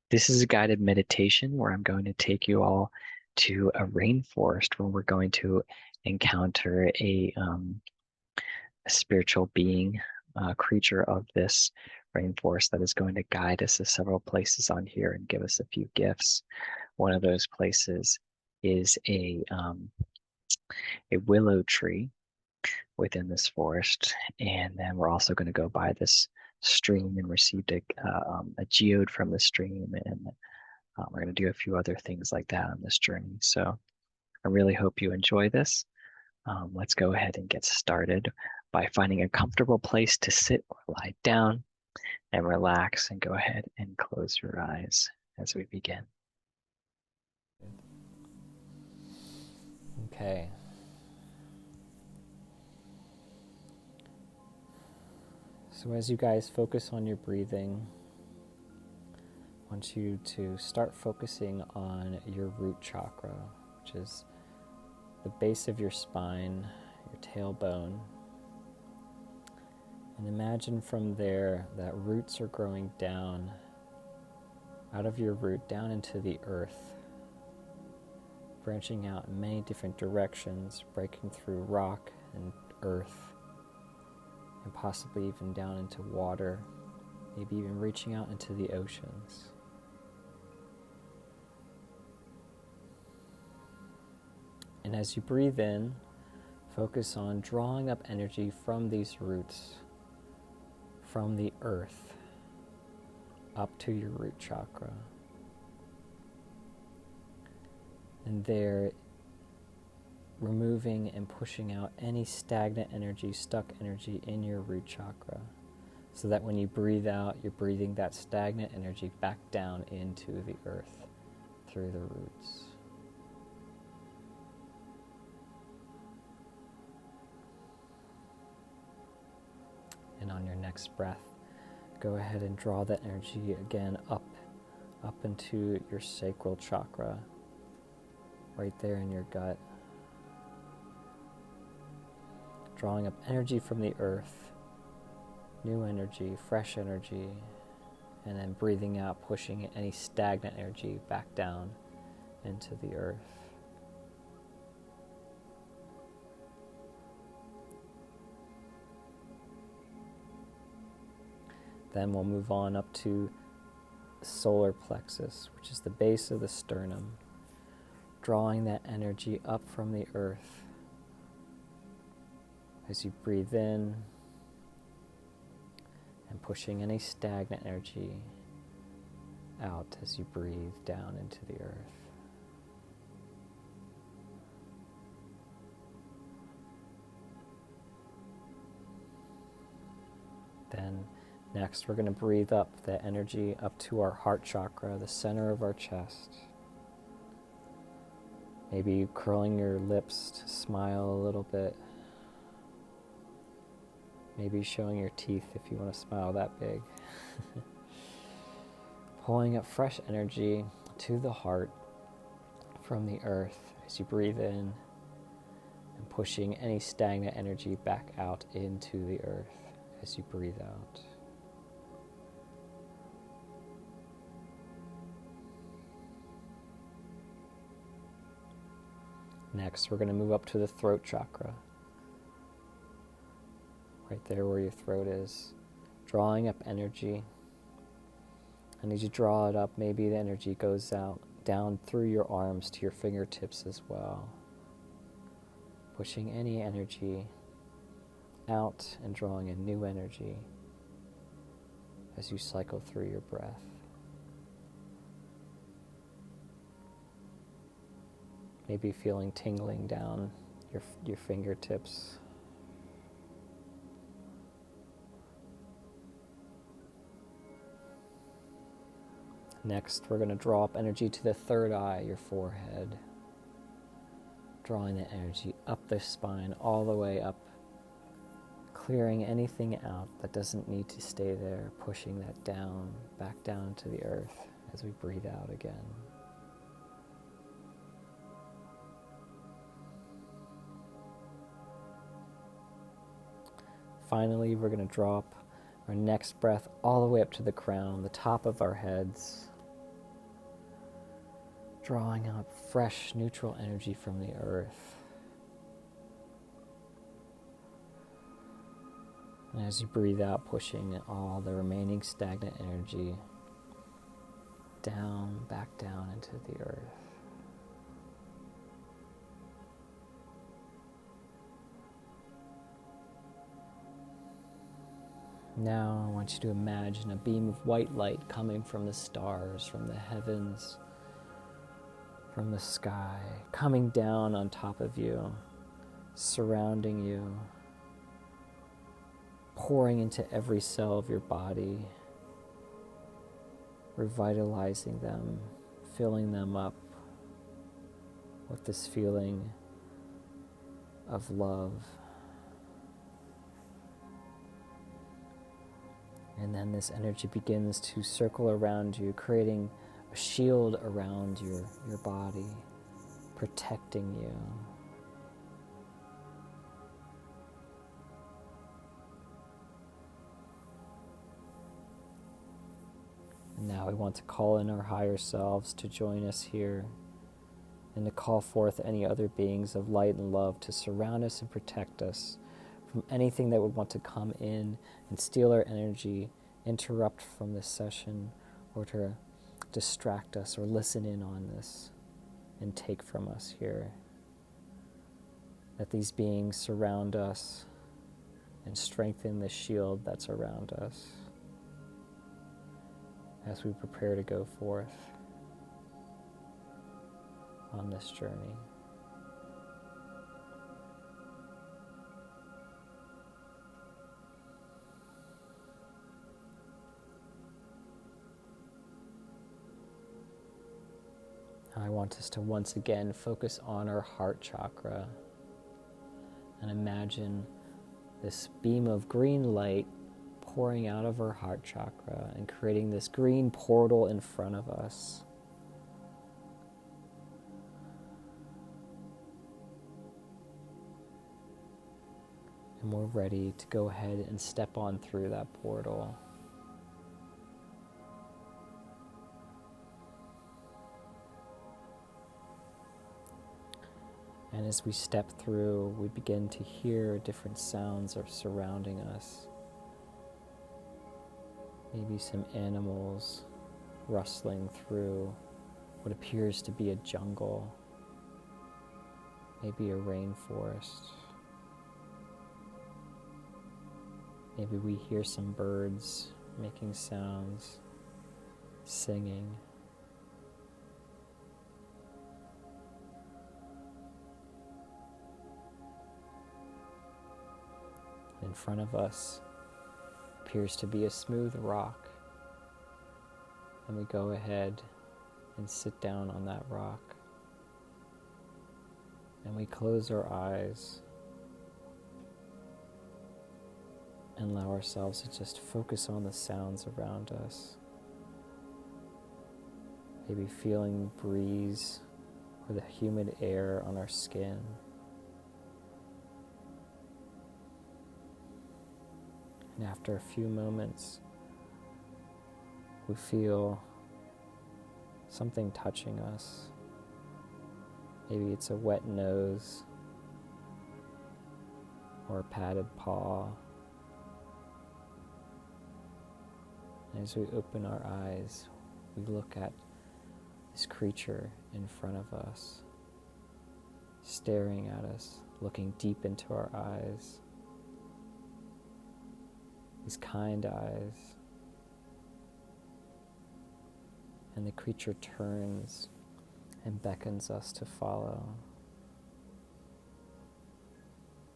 This is a guided meditation where I'm going to take you all to a rainforest where we're going to encounter a spiritual being, creature of this rainforest that is going to guide us to several places on here and give us a few gifts. One of those places is a willow tree within this forest, and then we're also going to go by this stream and received a geode from the stream, and we're going to do a few other things like that on this journey. So I really hope you enjoy this. Let's go ahead and get started by finding a comfortable place to sit or lie down and relax, and go ahead and close your eyes as we begin. Okay. So as you guys focus on your breathing, I want you to start focusing on your root chakra, which is the base of your spine, your tailbone. And imagine from there that roots are growing down out of your root down into the earth, branching out in many different directions, breaking through rock and earth, and possibly even down into water, maybe even reaching out into the oceans. And as you breathe in, focus on drawing up energy from these roots, from the earth, up to your root chakra. And there, removing and pushing out any stagnant energy, stuck energy in your root chakra, so that when you breathe out, you're breathing that stagnant energy back down into the earth through the roots. And on your next breath, go ahead and draw that energy again up into your sacral chakra, right there in your gut. Drawing up energy from the earth, new energy, fresh energy, and then breathing out, pushing any stagnant energy back down into the earth. Then we'll move on up to solar plexus, which is the base of the sternum, drawing that energy up from the earth as you breathe in and pushing any stagnant energy out as you breathe down into the earth. Then next, we're going to breathe up the energy up to our heart chakra, the center of our chest. Maybe curling your lips to smile a little bit. Maybe showing your teeth if you want to smile that big. Pulling up fresh energy to the heart from the earth as you breathe in, and pushing any stagnant energy back out into the earth as you breathe out. Next, we're going to move up to the throat chakra, right there where your throat is, drawing up energy. And as you draw it up, maybe the energy goes out down through your arms to your fingertips as well, pushing any energy out and drawing in new energy as you cycle through your breath. Maybe feeling tingling down your fingertips. Next, we're going to draw up energy to the third eye, your forehead, drawing the energy up the spine, all the way up, clearing anything out that doesn't need to stay there, pushing that down, back down to the earth as we breathe out again. Finally, we're going to drop our next breath all the way up to the crown, the top of our heads, drawing up fresh, neutral energy from the earth. And as you breathe out, pushing all the remaining stagnant energy down, back down into the earth. Now I want you to imagine a beam of white light coming from the stars, from the heavens, from the sky, coming down on top of you, surrounding you, pouring into every cell of your body, revitalizing them, filling them up with this feeling of love. And then this energy begins to circle around you, creating a shield around your body, protecting you. And now we want to call in our higher selves to join us here, and to call forth any other beings of light and love to surround us and protect us from anything that would want to come in and steal our energy, interrupt from this session, or to distract us or listen in on this and take from us here. That these beings surround us and strengthen the shield that's around us as we prepare to go forth on this journey. I want us to once again focus on our heart chakra and imagine this beam of green light pouring out of our heart chakra and creating this green portal in front of us. And we're ready to go ahead and step on through that portal. And as we step through, we begin to hear different sounds are surrounding us. Maybe some animals rustling through what appears to be a jungle. Maybe a rainforest. Maybe we hear some birds making sounds, singing. In front of us appears to be a smooth rock, and we go ahead and sit down on that rock, and we close our eyes and allow ourselves to just focus on the sounds around us. Maybe feeling the breeze or the humid air on our skin. And after a few moments, we feel something touching us. Maybe it's a wet nose or a padded paw. And as we open our eyes, we look at this creature in front of us, staring at us, looking deep into our eyes. These kind eyes. And the creature turns and beckons us to follow.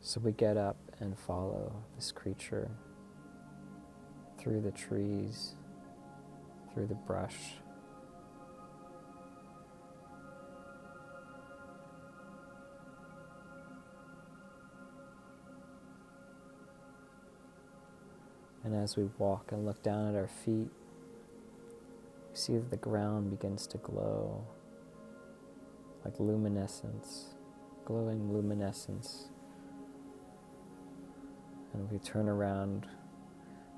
So we get up and follow this creature through the trees, through the brush. And as we walk and look down at our feet, we see that the ground begins to glow like luminescence, glowing luminescence. And if we turn around,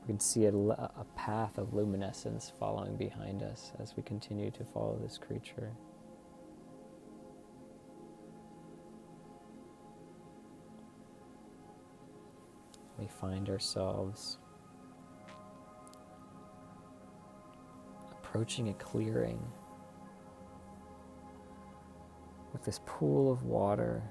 we can see a path of luminescence following behind us as we continue to follow this creature. We find ourselves approaching a clearing with this pool of water.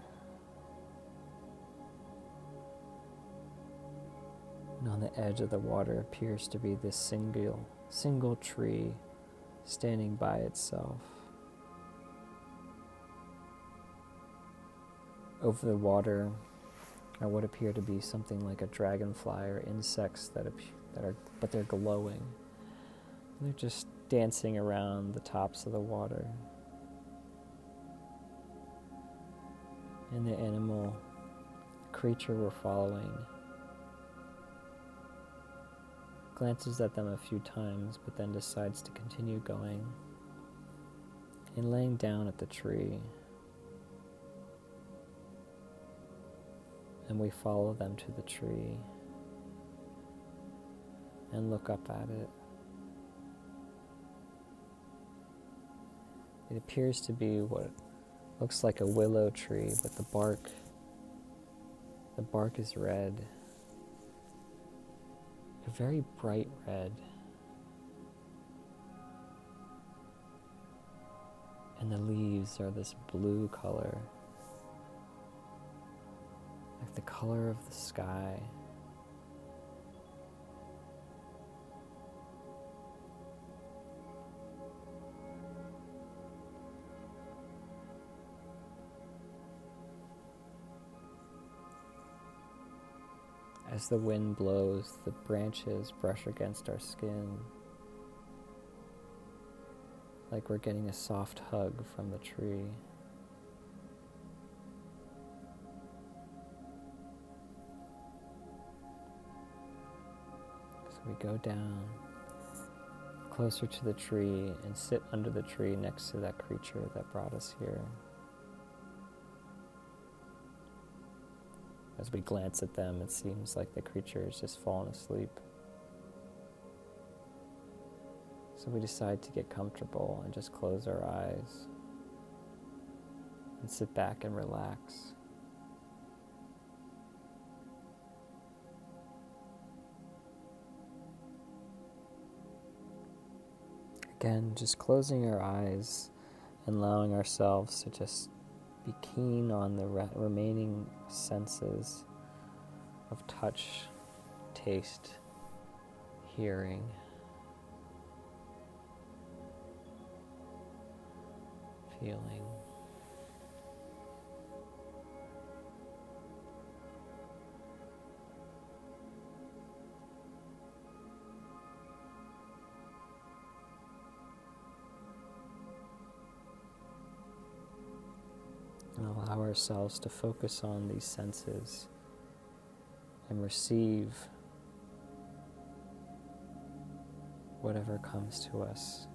And on the edge of the water appears to be this single tree standing by itself. Over the water are what appear to be something like a dragonfly or insects that they're glowing. And they're just dancing around the tops of the water. And the creature we're following, glances at them a few times, but then decides to continue going and laying down at the tree. And we follow them to the tree and look up at it. It appears to be what looks like a willow tree, but the bark is red, a very bright red. And the leaves are this blue color, like the color of the sky. As the wind blows, the branches brush against our skin, like we're getting a soft hug from the tree. So we go down closer to the tree and sit under the tree next to that creature that brought us here. As we glance at them, it seems like the creature has just fallen asleep. So we decide to get comfortable and just close our eyes and sit back and relax. Again, just closing our eyes and allowing ourselves to just be keen on the remaining senses of touch, taste, hearing, feeling. And allow ourselves to focus on these senses and receive whatever comes to us.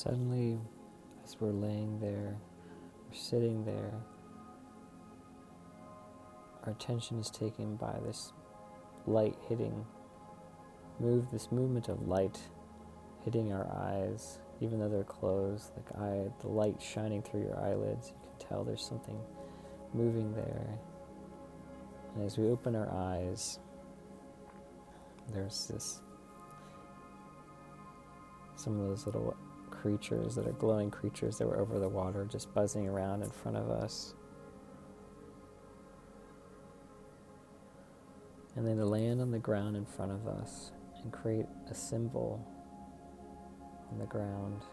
Suddenly, as we're laying there, we're sitting there, our attention is taken by this light hitting, this movement of light hitting our eyes, even though they're closed, the light shining through your eyelids, you can tell there's something moving there. And as we open our eyes, there's some of those little creatures that are glowing creatures that were over the water just buzzing around in front of us. And then to land on the ground in front of us and create a symbol on the ground.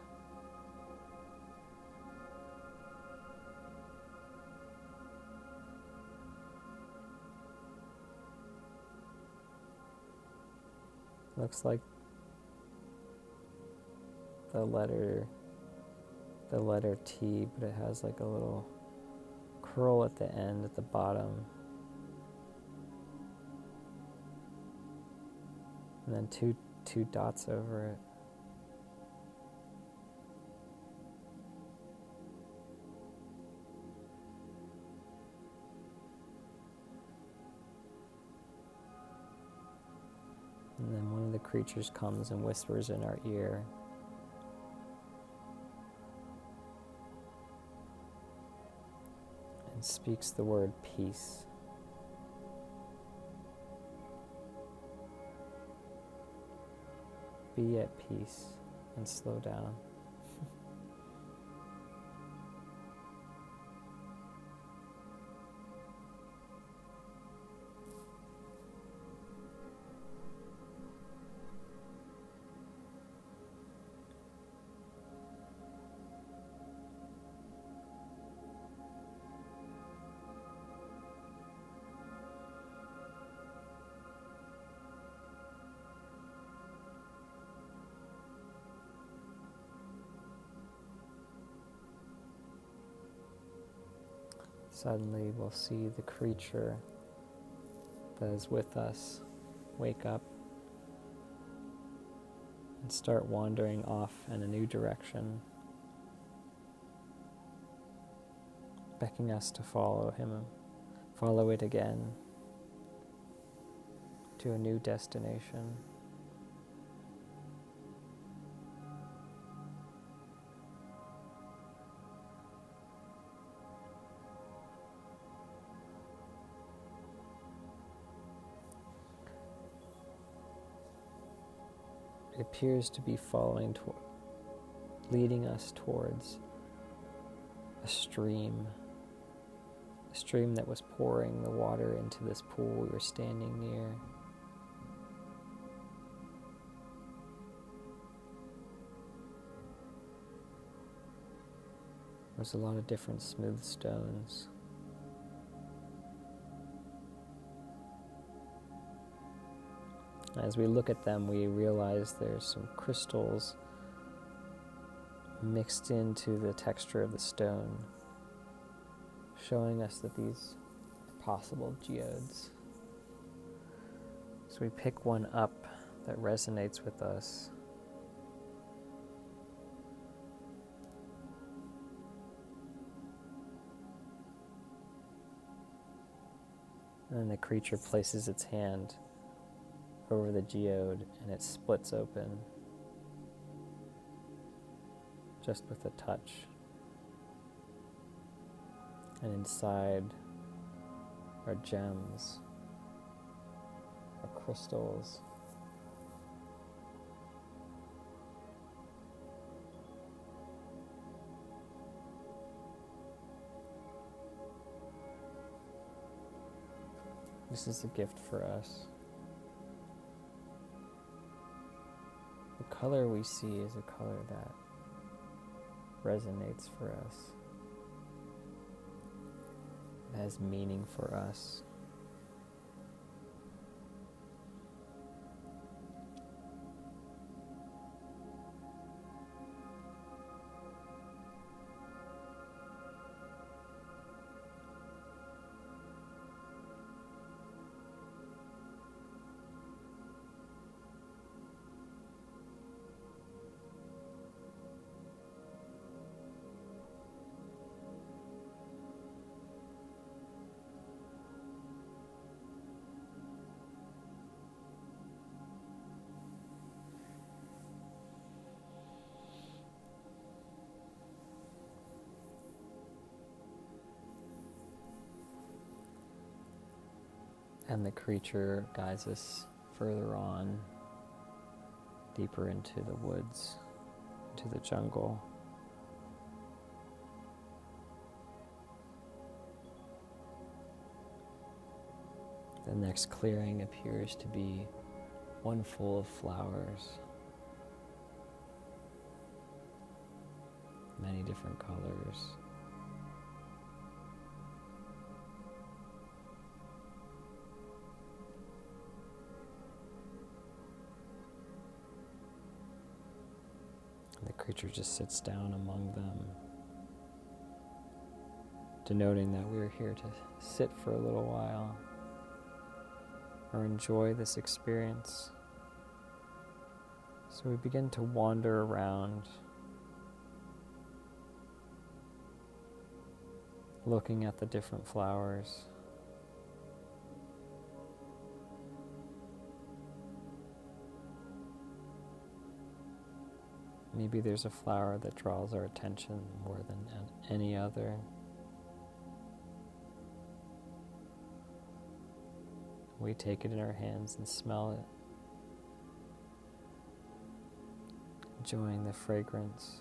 Looks like the letter T, but it has like a little curl at the end, at the bottom. And then two dots over it. And then one of the creatures comes and whispers in our ear. And speaks the word peace. Be at peace and slow down. Suddenly we'll see the creature that is with us wake up and start wandering off in a new direction, beckoning us to follow it again to a new destination. It appears to be leading us towards a stream that was pouring the water into this pool we were standing near. There's a lot of different smooth stones. As we look at them, we realize there's some crystals mixed into the texture of the stone, showing us that these are possible geodes. So we pick one up that resonates with us. And then the creature places its hand over the geode and it splits open just with a touch. And inside are gems, are crystals. This is a gift for us. The color we see is a color that resonates for us. It has meaning for us. And the creature guides us further on, deeper into the woods, into the jungle. The next clearing appears to be one full of flowers, many different colors. The creature just sits down among them, denoting that we're here to sit for a little while or enjoy this experience. So we begin to wander around, looking at the different flowers. Maybe there's a flower that draws our attention more than any other. We take it in our hands and smell it, enjoying the fragrance.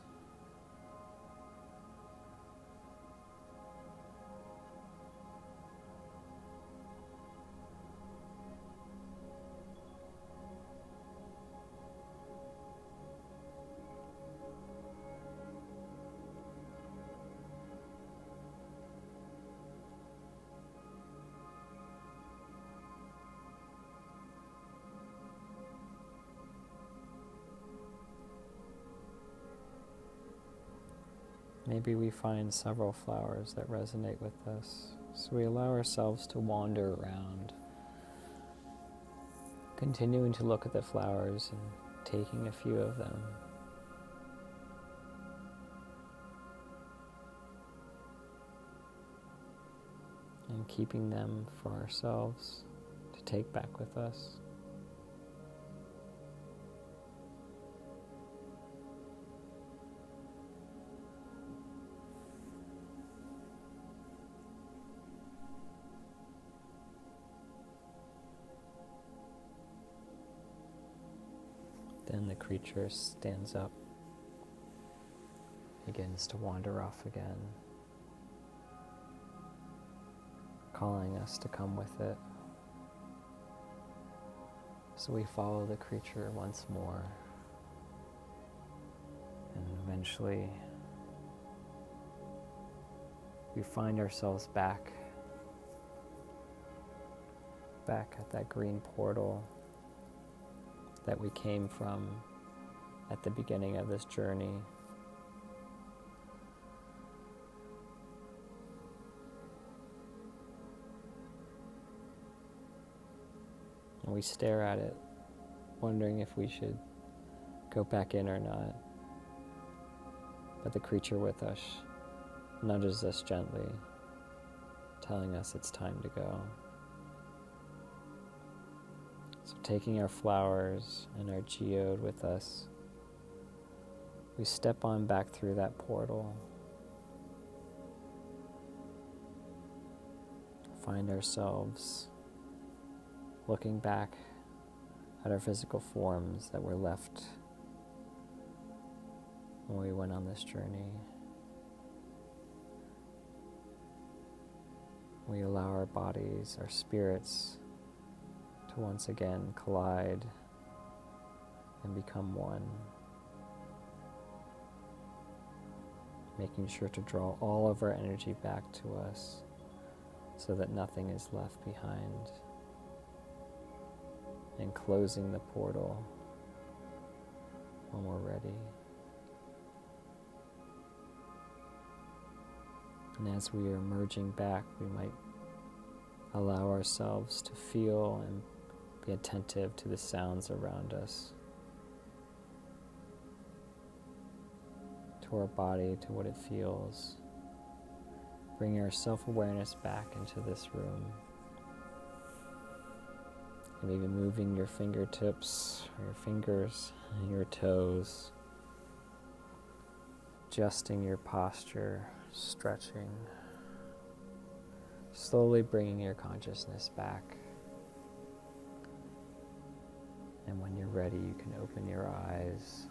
Maybe we find several flowers that resonate with us, so we allow ourselves to wander around, continuing to look at the flowers and taking a few of them. And keeping them for ourselves to take back with us. Then the creature stands up, begins to wander off again, calling us to come with it. So we follow the creature once more, and eventually we find ourselves back at that green portal that we came from at the beginning of this journey. And we stare at it, wondering if we should go back in or not. But the creature with us nudges us gently, telling us it's time to go. So taking our flowers and our geode with us, we step on back through that portal, find ourselves looking back at our physical forms that were left when we went on this journey. We allow our bodies, our spirits, to once again collide and become one, making sure to draw all of our energy back to us so that nothing is left behind, and closing the portal when we're ready. And as we are merging back, we might allow ourselves to feel and be attentive to the sounds around us, to our body, to what it feels, bringing our self-awareness back into this room. And maybe moving your fingertips, or your fingers, and your toes, adjusting your posture, stretching, slowly bringing your consciousness back And when you're ready, you can open your eyes.